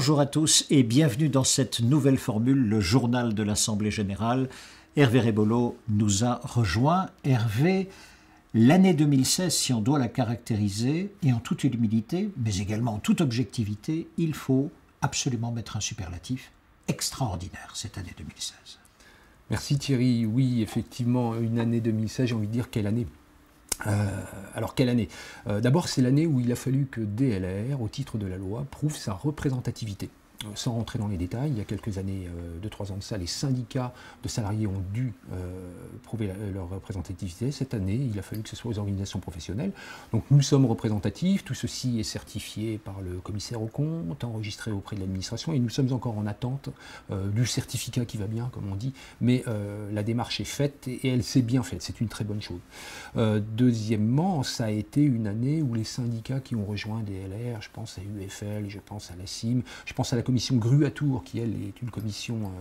Bonjour à tous et bienvenue dans cette nouvelle formule, le journal de l'Assemblée Générale. Hervé Rebolo nous a rejoint. Hervé, l'année 2016, si on doit la caractériser, et en toute humilité, mais également en toute objectivité, il faut absolument mettre un superlatif extraordinaire, cette année 2016. Merci Thierry. Oui, effectivement, une année 2016, j'ai envie de dire quelle année. Alors quelle année? D'abord, c'est l'année où il a fallu que DLR, au titre de la loi, prouve sa représentativité. Sans rentrer dans les détails, il y a quelques années, 2-3 ans de ça, les syndicats de salariés ont dû prouver leur représentativité. Cette année, il a fallu que ce soit aux organisations professionnelles. Donc nous sommes représentatifs, tout ceci est certifié par le commissaire aux comptes, enregistré auprès de l'administration, et nous sommes encore en attente du certificat qui va bien, comme on dit, mais la démarche est faite et elle s'est bien faite, c'est une très bonne chose. Deuxièmement, ça a été une année où les syndicats qui ont rejoint DLR, je pense à UFL, je pense à la CIM, je pense à la commission GRU à Tours, qui elle est une commission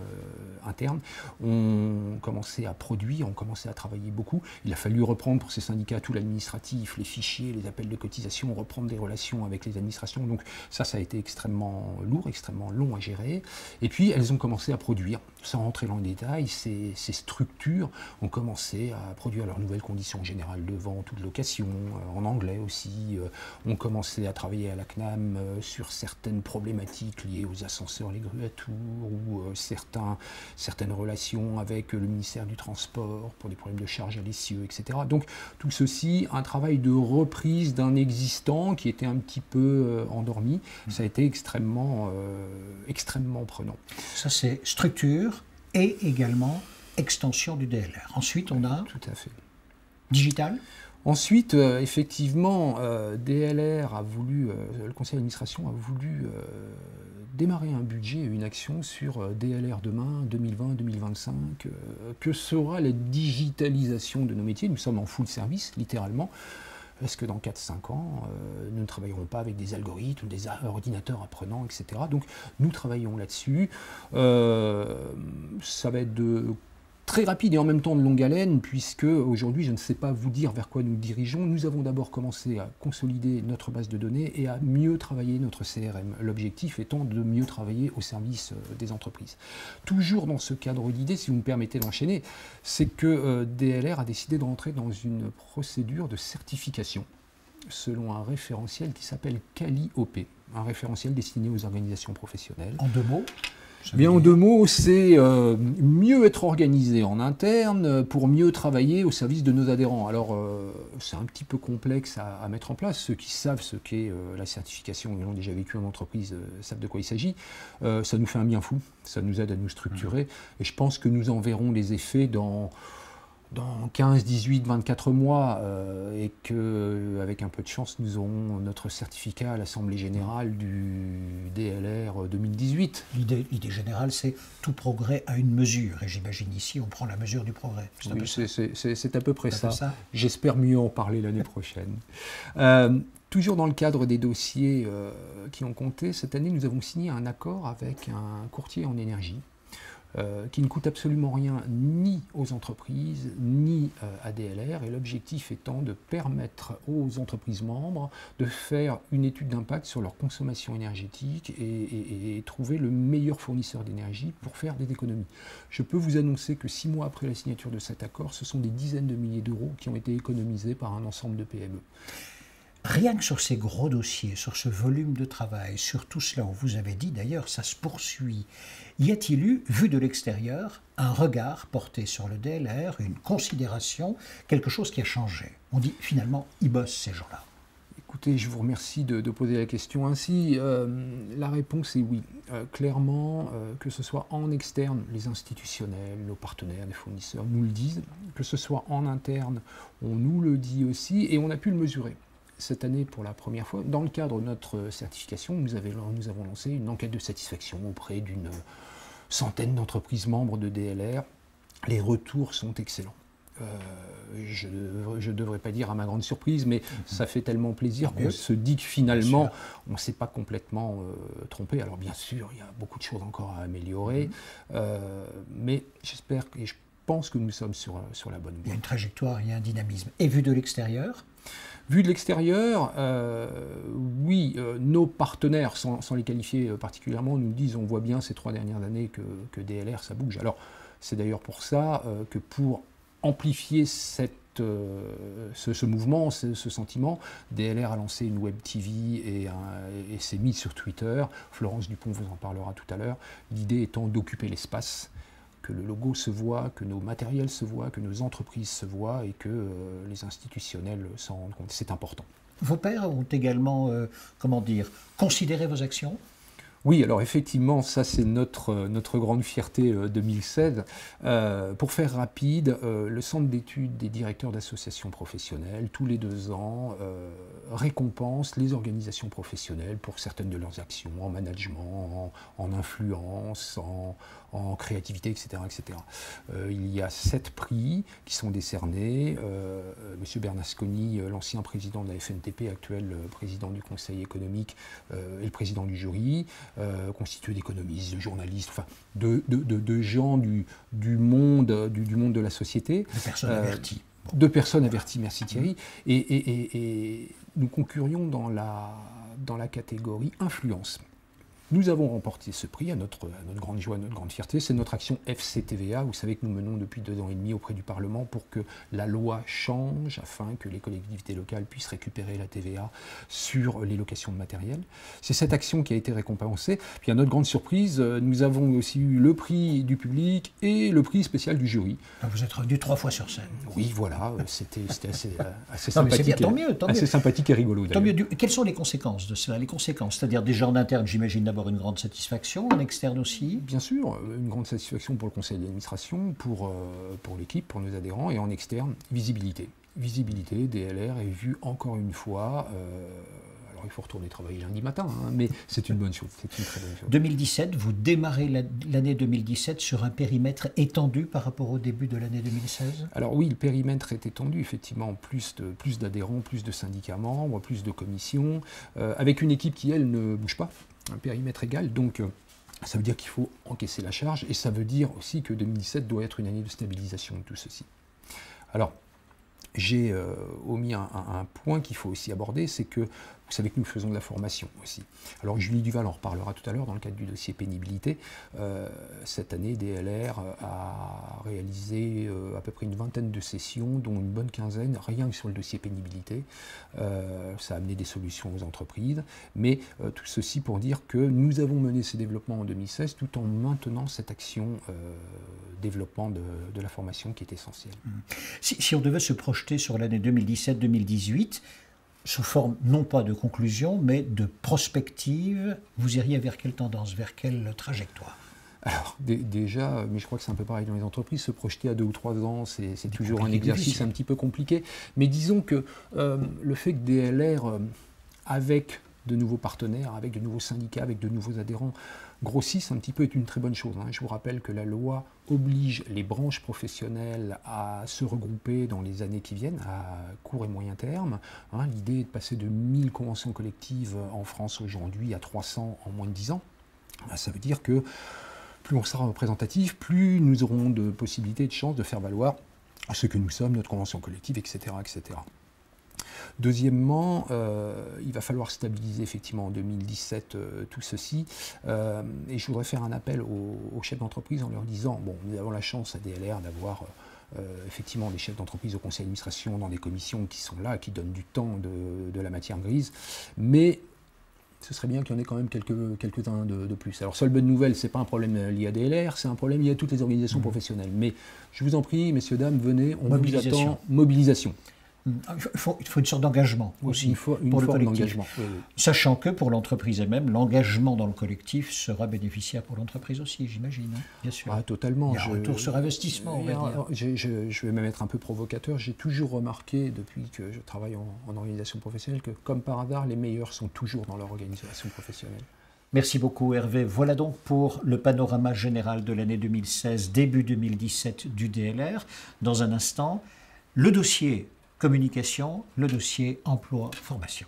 interne, ont commencé à produire, ont commencé à travailler beaucoup. Il a fallu reprendre pour ces syndicats tout l'administratif, les fichiers, les appels de cotisation, reprendre des relations avec les administrations. Donc ça a été extrêmement lourd, extrêmement long à gérer. Et puis elles ont commencé à produire, sans rentrer dans le détail, ces structures ont commencé à produire leurs nouvelles conditions générales de vente ou de location, en anglais aussi, ont commencé à travailler à la CNAM sur certaines problématiques liées aux ascenseurs, les grues à Tours, ou certaines relations avec le ministère du Transport pour des problèmes de charges à l'essieu, etc. Donc tout ceci, un travail de reprise d'un existant qui était un petit peu endormi, ça a été extrêmement prenant. Ça c'est structure et également extension du DLR. Ensuite on a... Tout à fait. Digital. Ensuite, effectivement, DLR a voulu, le conseil d'administration a voulu démarrer un budget et une action sur DLR demain, 2020-2025, que sera la digitalisation de nos métiers. Nous sommes en full service, littéralement. Est-ce que dans 4-5 ans, nous ne travaillerons pas avec des algorithmes, des ordinateurs apprenants, etc. Donc nous travaillons là-dessus. Ça va être très rapide et en même temps de longue haleine, puisque aujourd'hui, je ne sais pas vous dire vers quoi nous dirigeons. Nous avons d'abord commencé à consolider notre base de données et à mieux travailler notre CRM. L'objectif étant de mieux travailler au service des entreprises. Toujours dans ce cadre d'idée, si vous me permettez d'enchaîner, c'est que DLR a décidé de rentrer dans une procédure de certification selon un référentiel qui s'appelle Calliope, un référentiel destiné aux organisations professionnelles. En deux mots? Bien, en deux mots, c'est mieux être organisé en interne pour mieux travailler au service de nos adhérents. Alors, c'est un petit peu complexe à mettre en place. Ceux qui savent ce qu'est la certification, ils l'ont déjà vécu en entreprise, savent de quoi il s'agit. Ça nous fait un bien fou, ça nous aide à nous structurer. Et je pense que nous en verrons les effets dans 15, 18, 24 mois, et qu'avec un peu de chance, nous aurons notre certificat à l'Assemblée Générale du DLR 2018. L'idée générale, c'est tout progrès à une mesure. Et j'imagine ici, on prend la mesure du progrès. Oui, c'est à peu près ça. J'espère mieux en parler l'année prochaine. Toujours dans le cadre des dossiers qui ont compté, cette année, nous avons signé un accord avec un courtier en énergie, qui ne coûte absolument rien ni aux entreprises, ni à DLR, et l'objectif étant de permettre aux entreprises membres de faire une étude d'impact sur leur consommation énergétique et trouver le meilleur fournisseur d'énergie pour faire des économies. Je peux vous annoncer que 6 mois après la signature de cet accord, ce sont des dizaines de milliers d'euros qui ont été économisés par un ensemble de PME. Rien que sur ces gros dossiers, sur ce volume de travail, sur tout cela, on vous avait dit d'ailleurs, ça se poursuit. Y a-t-il eu, vu de l'extérieur, un regard porté sur le DLR, une considération, quelque chose qui a changé? On dit finalement, ils bossent ces gens-là. Écoutez, je vous remercie de poser la question ainsi. La réponse est oui. Clairement, que ce soit en externe, les institutionnels, nos partenaires, les fournisseurs nous le disent, que ce soit en interne, on nous le dit aussi, et on a pu le mesurer. Cette année, pour la première fois, dans le cadre de notre certification, nous avons lancé une enquête de satisfaction auprès d'une centaine d'entreprises membres de DLR. Les retours sont excellents. Je ne devrais pas dire à ma grande surprise, mais ça fait tellement plaisir qu'on se dit que finalement, on ne s'est pas complètement trompé. Alors bien sûr, il y a beaucoup de choses encore à améliorer, mais j'espère et je pense que nous sommes sur la bonne voie. Il y a une trajectoire, il y a un dynamisme. Et vu de l'extérieur? Vu de l'extérieur, oui, nos partenaires, sans les qualifier particulièrement, nous disent, on voit bien ces 3 dernières années que DLR, ça bouge. Alors, c'est d'ailleurs pour ça que pour amplifier ce mouvement, ce sentiment, DLR a lancé une web TV et s'est mis sur Twitter. Florence Dupont vous en parlera tout à l'heure. L'idée étant d'occuper l'espace, que le logo se voit, que nos matériels se voient, que nos entreprises se voient et que les institutionnels s'en rendent compte. C'est important. Vos pairs ont également, considéré vos actions? Oui, alors effectivement, ça c'est notre grande fierté 2016. Pour faire rapide, le Centre d'études des directeurs d'associations professionnelles, tous les 2 ans, récompense les organisations professionnelles pour certaines de leurs actions, en management, en influence, en créativité, etc. etc. Il y a 7 prix qui sont décernés. Monsieur Bernasconi, l'ancien président de la FNTP, actuel président du Conseil économique, est le président du jury. Constitué d'économistes, de journalistes, enfin de gens du monde de la société. De personnes averties. De personnes averties, merci Thierry. Et nous concurrions dans la catégorie influence. Nous avons remporté ce prix à notre grande joie, à notre grande fierté. C'est notre action FCTVA. Vous savez que nous menons depuis 2 ans et demi auprès du Parlement pour que la loi change afin que les collectivités locales puissent récupérer la TVA sur les locations de matériel. C'est cette action qui a été récompensée. Puis à notre grande surprise, nous avons aussi eu le prix du public et le prix spécial du jury. Vous êtes revenu 3 fois sur scène. Oui, voilà, c'était assez non, sympathique. Bien, tant mieux. Assez sympathique et rigolo. Tant mieux. Quelles sont les conséquences de cela? Les conséquences, c'est-à-dire déjà en interne, j'imagine d'abord une grande satisfaction, en externe aussi? Bien sûr, une grande satisfaction pour le conseil d'administration, pour l'équipe, pour nos adhérents, et en externe, visibilité. Visibilité, DLR est vue encore une fois, alors il faut retourner travailler lundi matin, mais c'est une bonne chose, c'est une très bonne chose. 2017, vous démarrez l'année 2017 sur un périmètre étendu par rapport au début de l'année 2016? Alors oui, le périmètre est étendu, effectivement, plus d'adhérents, plus de syndicats membres, plus de commissions, avec une équipe qui, elle, ne bouge pas. Un périmètre égal, donc ça veut dire qu'il faut encaisser la charge, et ça veut dire aussi que 2017 doit être une année de stabilisation de tout ceci. Alors, j'ai omis un point qu'il faut aussi aborder, c'est que vous savez que nous faisons de la formation aussi. Alors Julie Duval en reparlera tout à l'heure dans le cadre du dossier pénibilité. Cette année, DLR a réalisé à peu près une vingtaine de sessions, dont une bonne quinzaine, rien que sur le dossier pénibilité. Ça a amené des solutions aux entreprises, mais tout ceci pour dire que nous avons mené ces développements en 2016 tout en maintenant cette action développement de la formation qui est essentielle. Si on devait se projeter sur l'année 2017-2018, sous forme non pas de conclusion, mais de prospective, vous iriez vers quelle tendance, vers quelle trajectoire? Alors déjà, mais je crois que c'est un peu pareil dans les entreprises, se projeter à 2 ou 3 ans, c'est toujours un exercice un petit peu compliqué. Mais disons que le fait que DLR, avec de nouveaux partenaires, avec de nouveaux syndicats, avec de nouveaux adhérents, grossissent un petit peu est une très bonne chose. Je vous rappelle que la loi oblige les branches professionnelles à se regrouper dans les années qui viennent, à court et moyen terme. L'idée est de passer de 1000 conventions collectives en France aujourd'hui à 300 en moins de 10 ans. Ça veut dire que plus on sera représentatif, plus nous aurons de possibilités et de chances de faire valoir ce que nous sommes, notre convention collective, etc. etc. Deuxièmement, il va falloir stabiliser effectivement en 2017 tout ceci. Et je voudrais faire un appel aux chefs d'entreprise en leur disant, bon, nous avons la chance à DLR d'avoir effectivement des chefs d'entreprise au conseil d'administration, dans des commissions qui sont là, qui donnent du temps de la matière grise, mais ce serait bien qu'il y en ait quand même quelques-uns de plus. Alors, seule bonne nouvelle, ce n'est pas un problème lié à DLR, c'est un problème lié à toutes les organisations professionnelles. Mais je vous en prie, messieurs, dames, venez, on vous attend. Mobilisation. Il faut une sorte d'engagement aussi une forme pour le collectif. d'engagement. Oui. Sachant que pour l'entreprise elle-même, l'engagement dans le collectif sera bénéficiaire pour l'entreprise aussi, j'imagine. Bien sûr. Totalement. Il y a un retour sur investissement, on va dire. Je vais même être un peu provocateur. J'ai toujours remarqué, depuis que je travaille en organisation professionnelle, que comme par hasard, les meilleurs sont toujours dans leur organisation professionnelle. Merci beaucoup Hervé. Voilà donc pour le panorama général de l'année 2016, début 2017 du DLR. Dans un instant, le dossier communication, le dossier emploi-formation.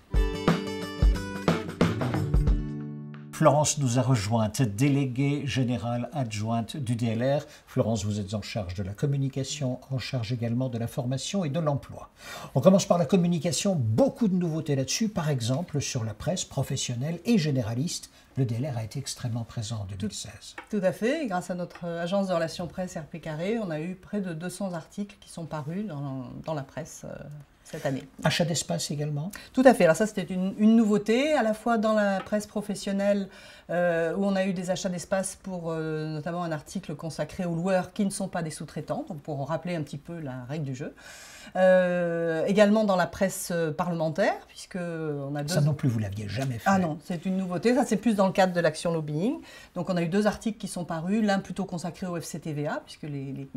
Florence nous a rejointe, déléguée générale adjointe du DLR. Florence, vous êtes en charge de la communication, en charge également de la formation et de l'emploi. On commence par la communication, beaucoup de nouveautés là-dessus, par exemple sur la presse professionnelle et généraliste. Le DLR a été extrêmement présent en 2016. Tout à fait. Grâce à notre agence de relations presse RP Carré, on a eu près de 200 articles qui sont parus dans la presse cette année. Achat d'espace également? Tout à fait. Alors ça, c'était une nouveauté, à la fois dans la presse professionnelle, où on a eu des achats d'espace pour notamment un article consacré aux loueurs qui ne sont pas des sous-traitants, donc pour rappeler un petit peu la règle du jeu. Également dans la presse parlementaire, puisque on a deux... Ça non plus, vous ne l'aviez jamais fait. Ah non, c'est une nouveauté. Ça, c'est plus dans le cadre de l'action lobbying. Donc, on a eu 2 articles qui sont parus, l'un plutôt consacré au FCTVA, puisque les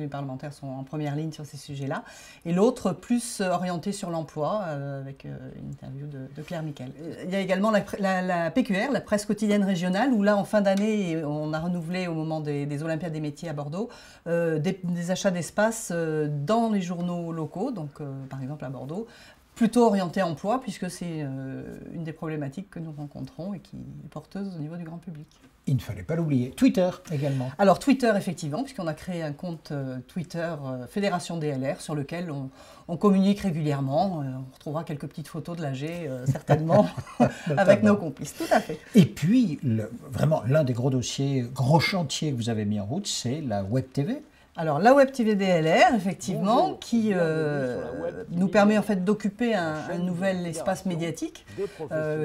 parlementaires sont en première ligne sur ces sujets-là, et l'autre plus orienté sur l'emploi, avec une interview de Claire Miquel. Il y a également la PQR, la presse quotidienne régionale, où là, en fin d'année, on a renouvelé au moment des Olympiades des métiers à Bordeaux, des achats d'espace dans les journaux locaux, donc par exemple à Bordeaux, plutôt orienté emploi, puisque c'est une des problématiques que nous rencontrons et qui est porteuse au niveau du grand public. Il ne fallait pas l'oublier. Twitter également. Alors Twitter, effectivement, puisqu'on a créé un compte Twitter Fédération DLR sur lequel on communique régulièrement. On retrouvera quelques petites photos de l'AG, certainement, avec nos complices. Tout à fait. Et puis, vraiment, l'un des gros dossiers, gros chantiers que vous avez mis en route, c'est la Web TV. Alors la Web TV DLR, effectivement, qui nous permet en fait d'occuper un nouvel espace médiatique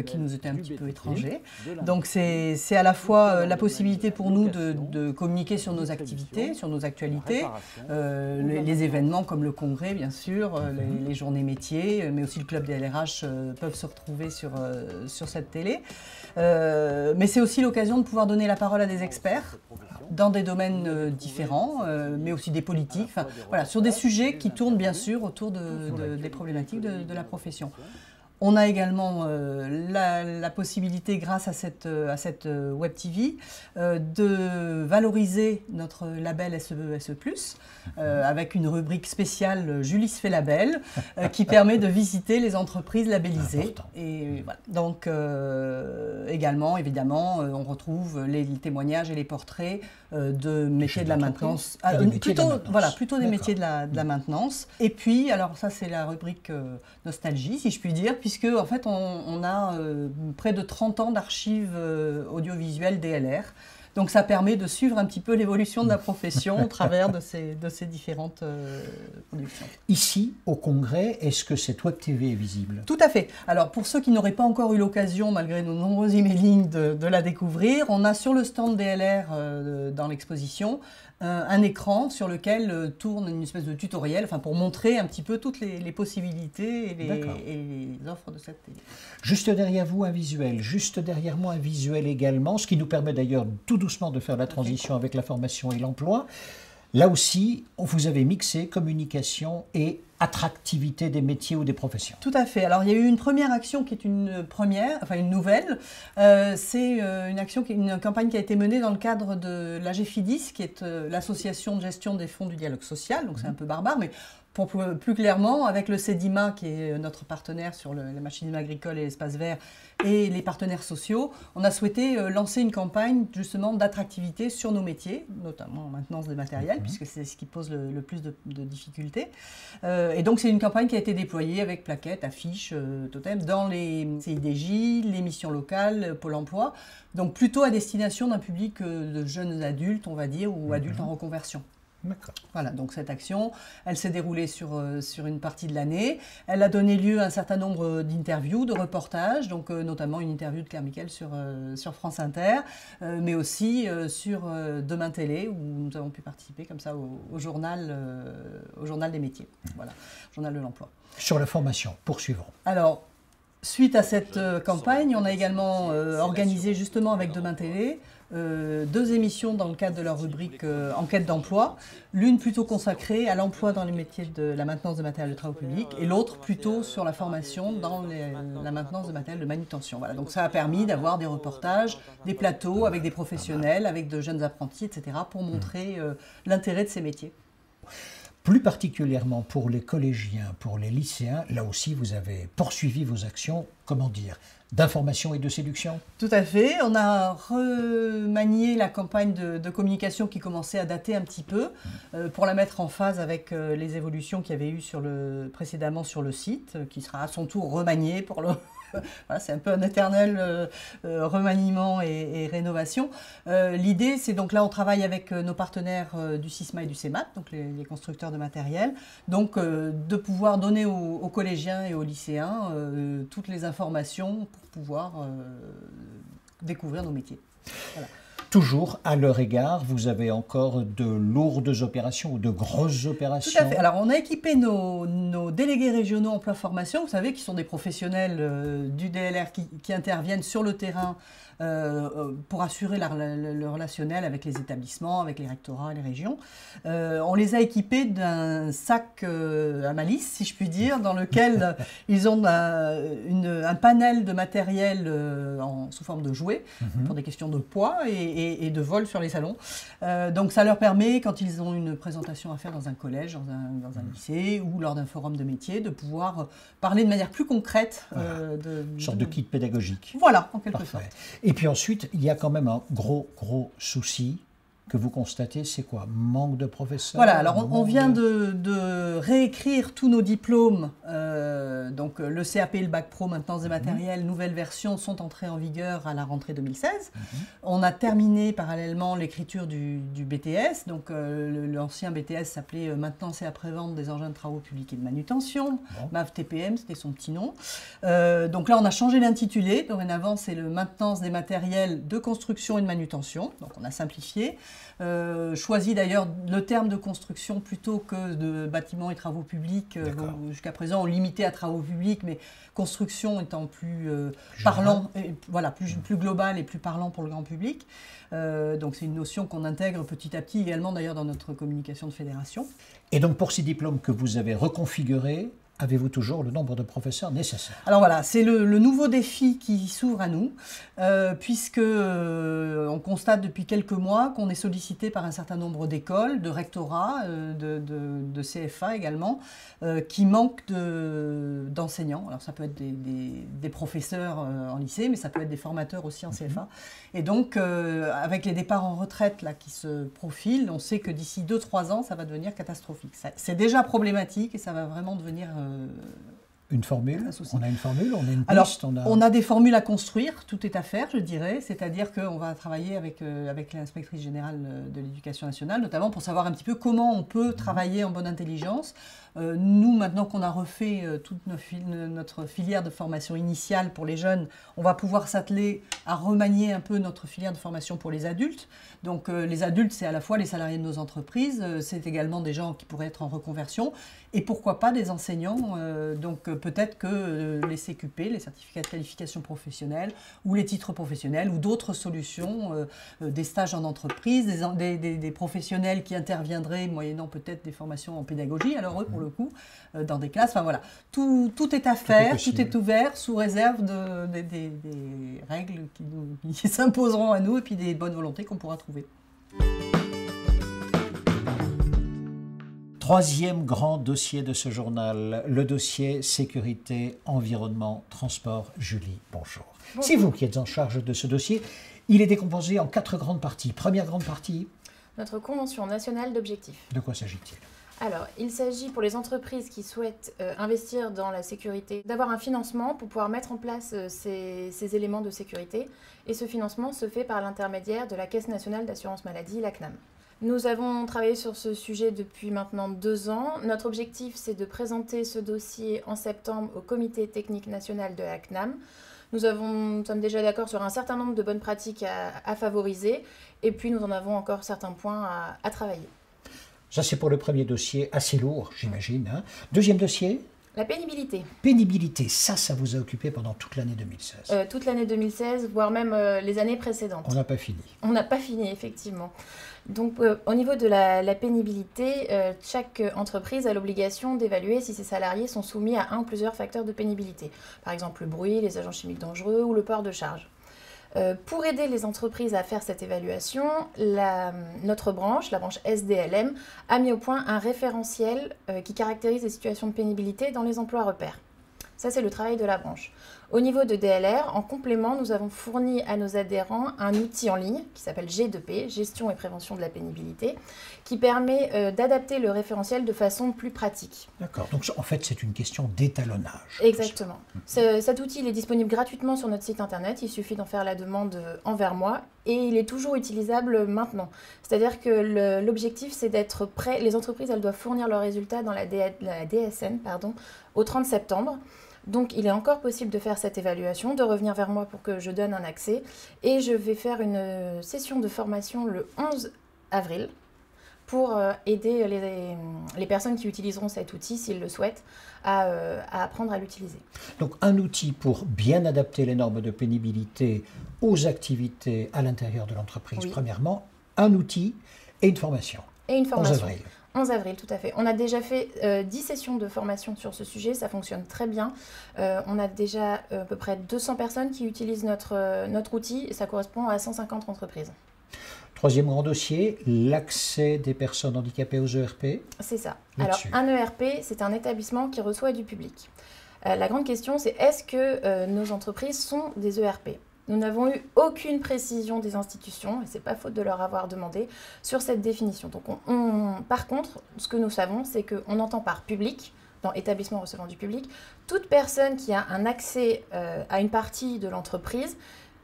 qui nous était un petit peu étranger. Donc c'est à la fois la possibilité pour nous de communiquer sur nos activités, sur nos actualités, les événements comme le congrès bien sûr, les journées métiers, mais aussi le club DLRH peuvent se retrouver sur cette télé. Mais c'est aussi l'occasion de pouvoir donner la parole à des experts dans des domaines différents, mais aussi des politiques, enfin, voilà, sur des sujets qui tournent bien sûr autour des problématiques de la profession. On a également la possibilité, grâce à cette Web TV, de valoriser notre label SE+, avec une rubrique spéciale Julie se fait label, qui permet de visiter les entreprises labellisées. Et voilà. Donc également, évidemment, on retrouve les témoignages et les portraits de métiers de la maintenance. Plutôt des métiers de la maintenance. Et puis, alors ça c'est la rubrique nostalgie, si je puis dire, puisque en fait on a près de 30 ans d'archives audiovisuelles DLR. Donc ça permet de suivre un petit peu l'évolution de la profession au travers de ces différentes productions. Ici, au Congrès, est-ce que cette Web TV est visible? Tout à fait. Alors pour ceux qui n'auraient pas encore eu l'occasion, malgré nos nombreux emailings, de la découvrir, on a sur le stand DLR dans l'exposition un écran sur lequel tourne une espèce de tutoriel, enfin pour montrer un petit peu toutes les possibilités et les offres de cette télé. Juste derrière vous, un visuel. Juste derrière moi, un visuel également, ce qui nous permet d'ailleurs tout doucement de faire la transition avec la formation et l'emploi. Là aussi, vous avez mixé communication et attractivité des métiers ou des professions. Tout à fait. Alors il y a eu une première action qui est une nouvelle. C'est une campagne qui a été menée dans le cadre de l'AGFIDIS, qui est l'association de gestion des fonds du dialogue social. Donc c'est un peu barbare, mais pour plus clairement, avec le CEDIMA, qui est notre partenaire sur la machinerie agricole et l'espace vert, et les partenaires sociaux, on a souhaité lancer une campagne justement d'attractivité sur nos métiers, notamment en maintenance des matériels, puisque c'est ce qui pose le plus de difficultés. Et donc c'est une campagne qui a été déployée avec plaquettes, affiches, totems, dans les CIDJ, les missions locales, Pôle emploi, donc plutôt à destination d'un public de jeunes adultes, on va dire, ou adultes en reconversion. Voilà, donc cette action, elle s'est déroulée sur une partie de l'année. Elle a donné lieu à un certain nombre d'interviews, de reportages, donc notamment une interview de Claire Miquel sur France Inter, mais aussi sur Demain Télé, où nous avons pu participer comme ça au journal des métiers, voilà, journal de l'emploi. Sur la formation, poursuivons. Alors, suite à cette campagne, on a également organisé justement avec Demain Télé 2 émissions dans le cadre de leur rubrique Enquête d'emploi, l'une plutôt consacrée à l'emploi dans les métiers de la maintenance de matériel de travaux publics et l'autre plutôt sur la formation dans la maintenance de matériel de manutention. Voilà, donc ça a permis d'avoir des reportages, des plateaux avec des professionnels, avec de jeunes apprentis, etc. pour montrer l'intérêt de ces métiers. Plus particulièrement pour les collégiens, pour les lycéens, là aussi vous avez poursuivi vos actions comment dire, d'information et de séduction? Tout à fait. On a remanié la campagne de communication qui commençait à dater un petit peu pour la mettre en phase avec les évolutions qu'il y avait eu précédemment sur le site, qui sera à son tour remanié pour le... Voilà, c'est un peu un éternel remaniement et rénovation. L'idée, c'est donc là, on travaille avec nos partenaires du CISMA et du CEMAT, donc les constructeurs de matériel, donc de pouvoir donner aux collégiens et aux lycéens toutes les informations pour pouvoir découvrir nos métiers. Voilà. Toujours à leur égard, vous avez encore de lourdes opérations ou de grosses opérations? Tout à fait. Alors, on a équipé nos délégués régionaux emploi formation, vous savez, qui sont des professionnels du DLR qui interviennent sur le terrain pour assurer le relationnel avec les établissements, avec les rectorats et les régions. On les a équipés d'un sac à malice, si je puis dire, dans lequel ils ont un panel de matériel sous forme de jouets pour des questions de poids et de vol sur les salons. Donc ça leur permet, quand ils ont une présentation à faire dans un collège, dans un lycée ou lors d'un forum de métier, de pouvoir parler de manière plus concrète. Une sorte de kit pédagogique. Voilà, en quelque sorte. Et puis ensuite, il y a quand même un gros souci que vous constatez, c'est quoi? Manque de professeurs? Voilà, alors on vient de réécrire tous nos diplômes, donc le CAP et le Bac Pro maintenance des matériels, nouvelle version, sont entrés en vigueur à la rentrée 2016. On a terminé parallèlement l'écriture du BTS, donc l'ancien BTS s'appelait maintenance et après-vente des engins de travaux publics et de manutention, MAV TPM, c'était son petit nom. Donc là on a changé l'intitulé, dorénavant c'est le maintenance des matériels de construction et de manutention, donc on a simplifié. Choisi d'ailleurs le terme de construction plutôt que de bâtiments et travaux publics. Jusqu'à présent, on limitait à travaux publics, mais construction étant plus parlant, et, voilà, plus global et plus parlant pour le grand public. Donc c'est une notion qu'on intègre petit à petit également d'ailleurs dans notre communication de fédération. Et donc pour ces diplômes que vous avez reconfigurés, avez-vous toujours le nombre de professeurs nécessaire? Alors voilà, c'est le nouveau défi qui s'ouvre à nous, puisque on constate depuis quelques mois qu'on est sollicité par un certain nombre d'écoles, de rectorats, de CFA également, qui manquent d'enseignants. Alors ça peut être des professeurs en lycée, mais ça peut être des formateurs aussi en CFA. Et donc, avec les départs en retraite là, qui se profilent, on sait que d'ici 2-3 ans, ça va devenir catastrophique. C'est déjà problématique et ça va vraiment devenir... Une formule? On a une formule, on a une piste? Alors, on a des formules à construire, tout est à faire, je dirais. C'est-à-dire qu'on va travailler avec l'inspectrice générale de l'Éducation nationale, notamment pour savoir un petit peu comment on peut travailler en bonne intelligence. Nous, maintenant qu'on a refait toute notre filière de formation initiale pour les jeunes, on va pouvoir s'atteler à remanier un peu notre filière de formation pour les adultes. Donc les adultes, c'est à la fois les salariés de nos entreprises, c'est également des gens qui pourraient être en reconversion, et pourquoi pas des enseignants. Donc peut-être que les CQP, les certificats de qualification professionnelle, ou les titres professionnels, ou d'autres solutions, des stages en entreprise, des professionnels qui interviendraient moyennant peut-être des formations en pédagogie, alors eux pour le coup, dans des classes, enfin voilà. Tout est à faire, tout est ouvert, sous réserve des règles qui s'imposeront à nous, et puis des bonnes volontés qu'on pourra trouver. Troisième grand dossier de ce journal, le dossier sécurité, environnement, transport. Julie, bonjour. C'est vous qui êtes en charge de ce dossier. Il est décomposé en 4 grandes parties. Première grande partie. Notre convention nationale d'objectifs. De quoi s'agit-il? Alors, il s'agit pour les entreprises qui souhaitent investir dans la sécurité d'avoir un financement pour pouvoir mettre en place ces éléments de sécurité. Et ce financement se fait par l'intermédiaire de la Caisse nationale d'assurance maladie, la CNAM. Nous avons travaillé sur ce sujet depuis maintenant 2 ans. Notre objectif, c'est de présenter ce dossier en septembre au comité technique national de la CNAM. Nous sommes déjà d'accord sur un certain nombre de bonnes pratiques à favoriser, et puis nous en avons encore certains points à travailler. Ça, c'est pour le premier dossier, assez lourd, j'imagine. Hein. Deuxième dossier? La pénibilité. Pénibilité, ça vous a occupé pendant toute l'année 2016. Toute l'année 2016, voire même les années précédentes. On n'a pas fini. On n'a pas fini, effectivement. Donc, au niveau de la pénibilité, chaque entreprise a l'obligation d'évaluer si ses salariés sont soumis à un ou plusieurs facteurs de pénibilité. Par exemple, le bruit, les agents chimiques dangereux ou le port de charge. Pour aider les entreprises à faire cette évaluation, notre branche, la branche SDLM, a mis au point un référentiel qui caractérise les situations de pénibilité dans les emplois repères. Ça, c'est le travail de la branche. Au niveau de DLR, en complément, nous avons fourni à nos adhérents un outil en ligne qui s'appelle G2P, Gestion et Prévention de la pénibilité, qui permet d'adapter le référentiel de façon plus pratique. D'accord, donc en fait c'est une question d'étalonnage. Exactement. Cet outil il est disponible gratuitement sur notre site internet, il suffit d'en faire la demande envers moi et il est toujours utilisable maintenant. C'est-à-dire que l'objectif c'est d'être prêt, les entreprises elles doivent fournir leurs résultats dans la DSN au 30 septembre. Donc, il est encore possible de faire cette évaluation, de revenir vers moi pour que je donne un accès. Et je vais faire une session de formation le 11 avril pour aider les personnes qui utiliseront cet outil, s'ils le souhaitent, à apprendre à l'utiliser. Donc, un outil pour bien adapter les normes de pénibilité aux activités à l'intérieur de l'entreprise, Oui. Premièrement. Un outil et une formation. Et une formation. 11 avril. 11 avril, tout à fait. On a déjà fait 10 sessions de formation sur ce sujet, ça fonctionne très bien. On a déjà à peu près 200 personnes qui utilisent notre outil et ça correspond à 150 entreprises. Troisième grand dossier, l'accès des personnes handicapées aux ERP. C'est ça. Alors, Là-dessus. un ERP, c'est un établissement qui reçoit du public. La grande question, c'est est-ce que nos entreprises sont des ERP ? Nous n'avons eu aucune précision des institutions, et ce n'est pas faute de leur avoir demandé, sur cette définition. Donc par contre, ce que nous savons, c'est qu'on entend par public, dans établissement recevant du public, toute personne qui a un accès à une partie de l'entreprise,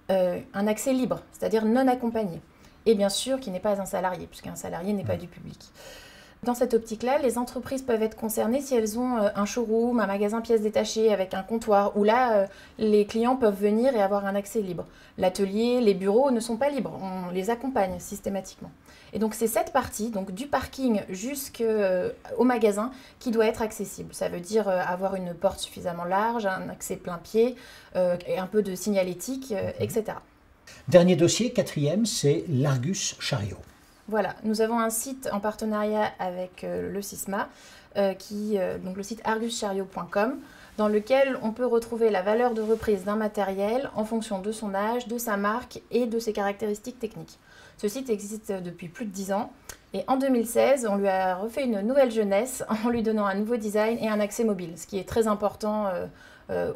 un accès libre, c'est-à-dire non accompagné. Et bien sûr, qui n'est pas un salarié, puisqu'un salarié n'est pas du public. Dans cette optique-là, les entreprises peuvent être concernées si elles ont un showroom, un magasin pièces détachées avec un comptoir, où là, les clients peuvent venir et avoir un accès libre. L'atelier, les bureaux ne sont pas libres, on les accompagne systématiquement. Et donc c'est cette partie, donc du parking jusqu'au magasin, qui doit être accessible. Ça veut dire avoir une porte suffisamment large, un accès plein pied, et un peu de signalétique, etc. Dernier dossier, quatrième, c'est l'Argus Chariot. Voilà, nous avons un site en partenariat avec le CISMA, donc le site arguschariot.com, dans lequel on peut retrouver la valeur de reprise d'un matériel en fonction de son âge, de sa marque et de ses caractéristiques techniques. Ce site existe depuis plus de 10 ans et en 2016, on lui a refait une nouvelle jeunesse en lui donnant un nouveau design et un accès mobile, ce qui est très important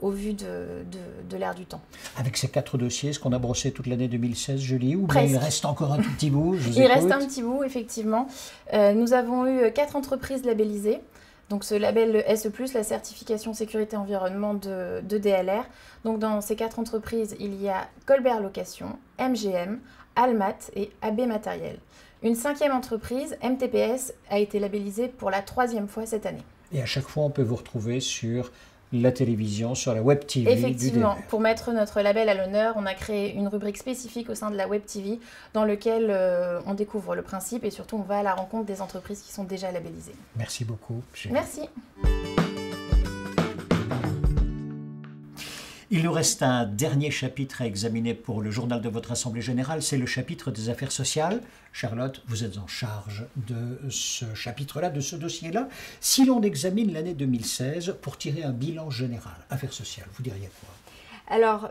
au vu de l'ère du temps. Avec ces 4 dossiers, est-ce qu'on a brossé toute l'année 2016, Julie, ou bien Presque. il reste encore un tout petit bout? Il reste un petit bout, effectivement. Nous avons eu 4 entreprises labellisées. Donc ce label, le SE+, la certification sécurité environnement de DLR. Donc dans ces 4 entreprises, il y a Colbert Location, MGM, Almat et AB Matériel. Une 5e entreprise, MTPS, a été labellisée pour la 3e fois cette année. Et à chaque fois, on peut vous retrouver sur la télévision, sur la Web TV. Effectivement, du DLR. pour mettre notre label à l'honneur, on a créé une rubrique spécifique au sein de la Web TV dans laquelle on découvre le principe et surtout on va à la rencontre des entreprises qui sont déjà labellisées. Merci beaucoup. Julie. Merci. Il nous reste un dernier chapitre à examiner pour le journal de votre Assemblée Générale, c'est le chapitre des affaires sociales. Charlotte, vous êtes en charge de ce chapitre-là, de ce dossier-là. Si l'on examine l'année 2016 pour tirer un bilan général, affaires sociales, vous diriez quoi ? Alors,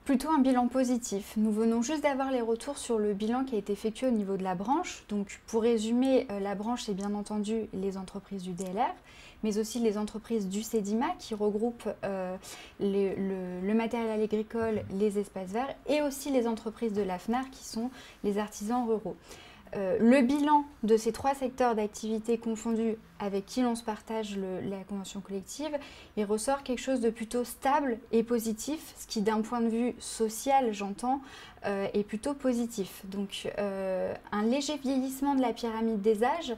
plutôt un bilan positif. Nous venons juste d'avoir les retours sur le bilan qui a été effectué au niveau de la branche. Donc, pour résumer, la branche, c'est bien entendu les entreprises du DLR, mais aussi les entreprises du CEDIMA qui regroupent le matériel agricole, les espaces verts, et aussi les entreprises de l'AFNAR qui sont les artisans ruraux. Le bilan de ces 3 secteurs d'activité confondus avec qui l'on se partage la convention collective, il ressort quelque chose de plutôt stable et positif, ce qui d'un point de vue social, j'entends, est plutôt positif. Donc un léger vieillissement de la pyramide des âges,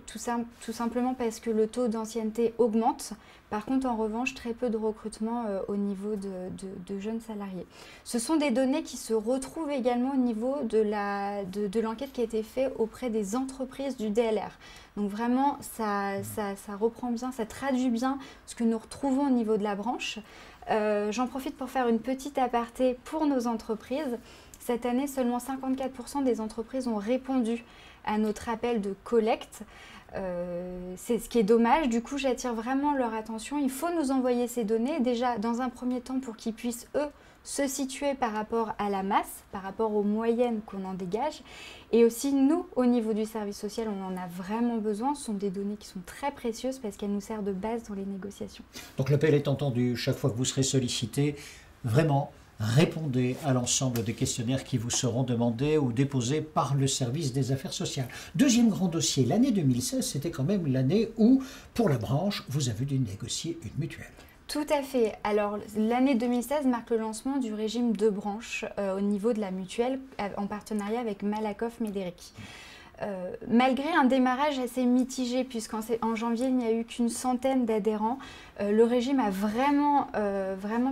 tout simplement parce que le taux d'ancienneté augmente. Par contre, en revanche, très peu de recrutement au niveau de jeunes salariés. Ce sont des données qui se retrouvent également au niveau de l'enquête qui a été faite auprès des entreprises du DLR. Donc vraiment, ça reprend bien, ça traduit bien ce que nous retrouvons au niveau de la branche. J'en profite pour faire une petite aparté pour nos entreprises. Cette année, seulement 54% des entreprises ont répondu à notre appel de collecte. C'est ce qui est dommage. Du coup, j'attire vraiment leur attention. Il faut nous envoyer ces données, déjà dans un premier temps pour qu'ils puissent, eux, se situer par rapport à la masse, par rapport aux moyennes qu'on en dégage. Et aussi, nous, au niveau du service social, on en a vraiment besoin. Ce sont des données qui sont très précieuses parce qu'elles nous servent de base dans les négociations. Donc l'appel est entendu. Chaque fois que vous serez sollicité, vraiment, répondez à l'ensemble des questionnaires qui vous seront demandés ou déposés par le service des affaires sociales. Deuxième grand dossier, l'année 2016, c'était quand même l'année où, pour la branche, vous avez dû négocier une mutuelle. Tout à fait. Alors, l'année 2016 marque le lancement du régime de branche au niveau de la mutuelle en partenariat avec Malakoff Médéric. Malgré un démarrage assez mitigé, puisqu'en janvier, il n'y a eu qu'une centaine d'adhérents, le régime a vraiment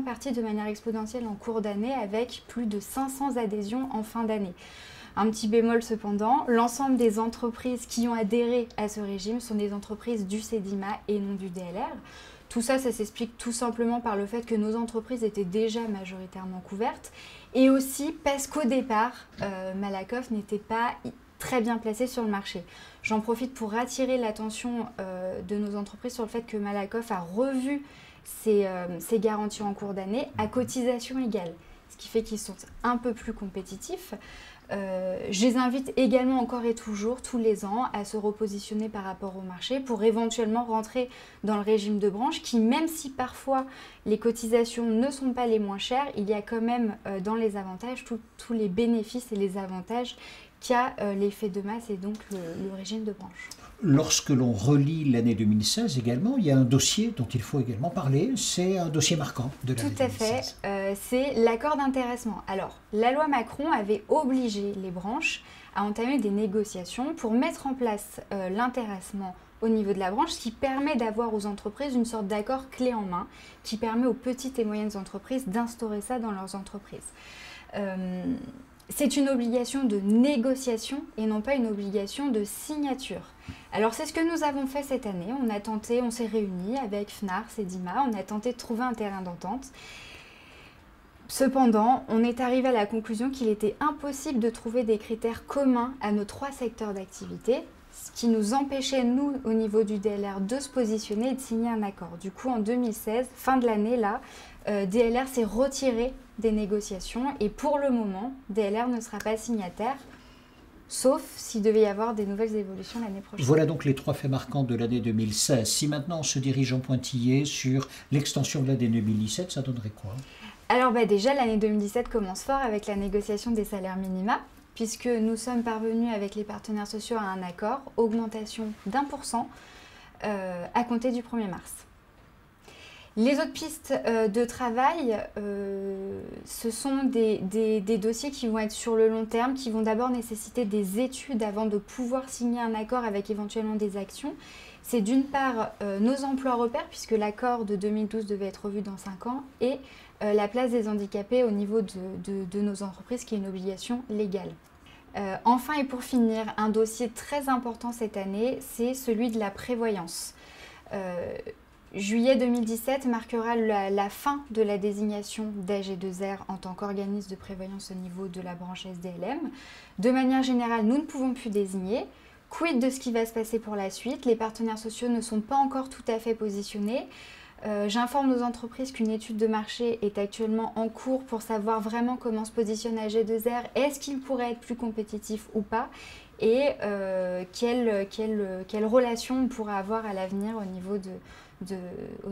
parti de manière exponentielle en cours d'année avec plus de 500 adhésions en fin d'année. Un petit bémol cependant, l'ensemble des entreprises qui ont adhéré à ce régime sont des entreprises du CEDIMA et non du DLR. Tout ça, ça s'explique tout simplement par le fait que nos entreprises étaient déjà majoritairement couvertes et aussi parce qu'au départ, Malakoff n'était pas très bien placé sur le marché. J'en profite pour attirer l'attention de nos entreprises sur le fait que Malakoff a revu ses garanties en cours d'année à cotisation égale, ce qui fait qu'ils sont un peu plus compétitifs. Je les invite également encore et toujours, tous les ans, à se repositionner par rapport au marché pour éventuellement rentrer dans le régime de branche qui, même si parfois les cotisations ne sont pas les moins chères, il y a quand même dans les avantages tous les bénéfices et les avantages qu'a l'effet de masse et donc le régime de branche. Lorsque l'on relit l'année 2016 également, il y a un dossier dont il faut également parler, c'est un dossier marquant de l'année 2016. Tout à fait, c'est l'accord d'intéressement. Alors, la loi Macron avait obligé les branches à entamer des négociations pour mettre en place l'intéressement au niveau de la branche, ce qui permet d'avoir aux entreprises une sorte d'accord clé en main, qui permet aux petites et moyennes entreprises d'instaurer ça dans leurs entreprises. C'est une obligation de négociation et non pas une obligation de signature. Alors c'est ce que nous avons fait cette année. On s'est réunis avec FNAR, CEDIMA, on a tenté de trouver un terrain d'entente. Cependant, on est arrivé à la conclusion qu'il était impossible de trouver des critères communs à nos 3 secteurs d'activité, ce qui nous empêchait, nous, au niveau du DLR, de se positionner et de signer un accord. Du coup, en 2016, fin de l'année, là, DLR s'est retiré des négociations et pour le moment, DLR ne sera pas signataire, sauf s'il devait y avoir des nouvelles évolutions l'année prochaine. Voilà donc les 3 faits marquants de l'année 2016. Si maintenant on se dirige en pointillé sur l'extension de l'année 2017, ça donnerait quoi? Alors déjà, l'année 2017 commence fort avec la négociation des salaires minima, puisque nous sommes parvenus avec les partenaires sociaux à un accord, augmentation d'1% à compter du 1er mars. Les autres pistes de travail, ce sont des dossiers qui vont être sur le long terme, qui vont d'abord nécessiter des études avant de pouvoir signer un accord avec éventuellement des actions. C'est d'une part nos emplois repères, puisque l'accord de 2012 devait être revu dans 5 ans, et la place des handicapés au niveau de nos entreprises, qui est une obligation légale. Enfin et pour finir, un dossier très important cette année, c'est celui de la prévoyance. Juillet 2017 marquera la fin de la désignation d'AG2R en tant qu'organisme de prévoyance au niveau de la branche SDLM. De manière générale, nous ne pouvons plus désigner. Quid de ce qui va se passer pour la suite? Les partenaires sociaux ne sont pas encore tout à fait positionnés. J'informe nos entreprises qu'une étude de marché est actuellement en cours pour savoir vraiment comment se positionne AG2R. Est-ce qu'il pourrait être plus compétitif ou pas? Et quelle relation on pourra avoir à l'avenir au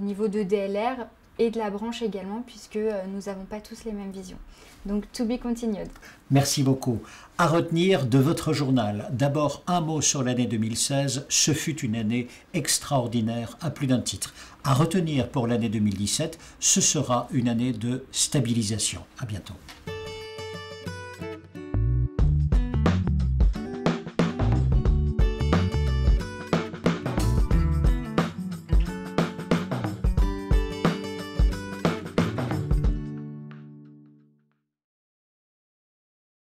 niveau de DLR et de la branche également, puisque nous n'avons pas tous les mêmes visions. Donc, to be continued. Merci beaucoup. À retenir de votre journal, d'abord un mot sur l'année 2016. Ce fut une année extraordinaire à plus d'un titre. À retenir pour l'année 2017, ce sera une année de stabilisation. À bientôt.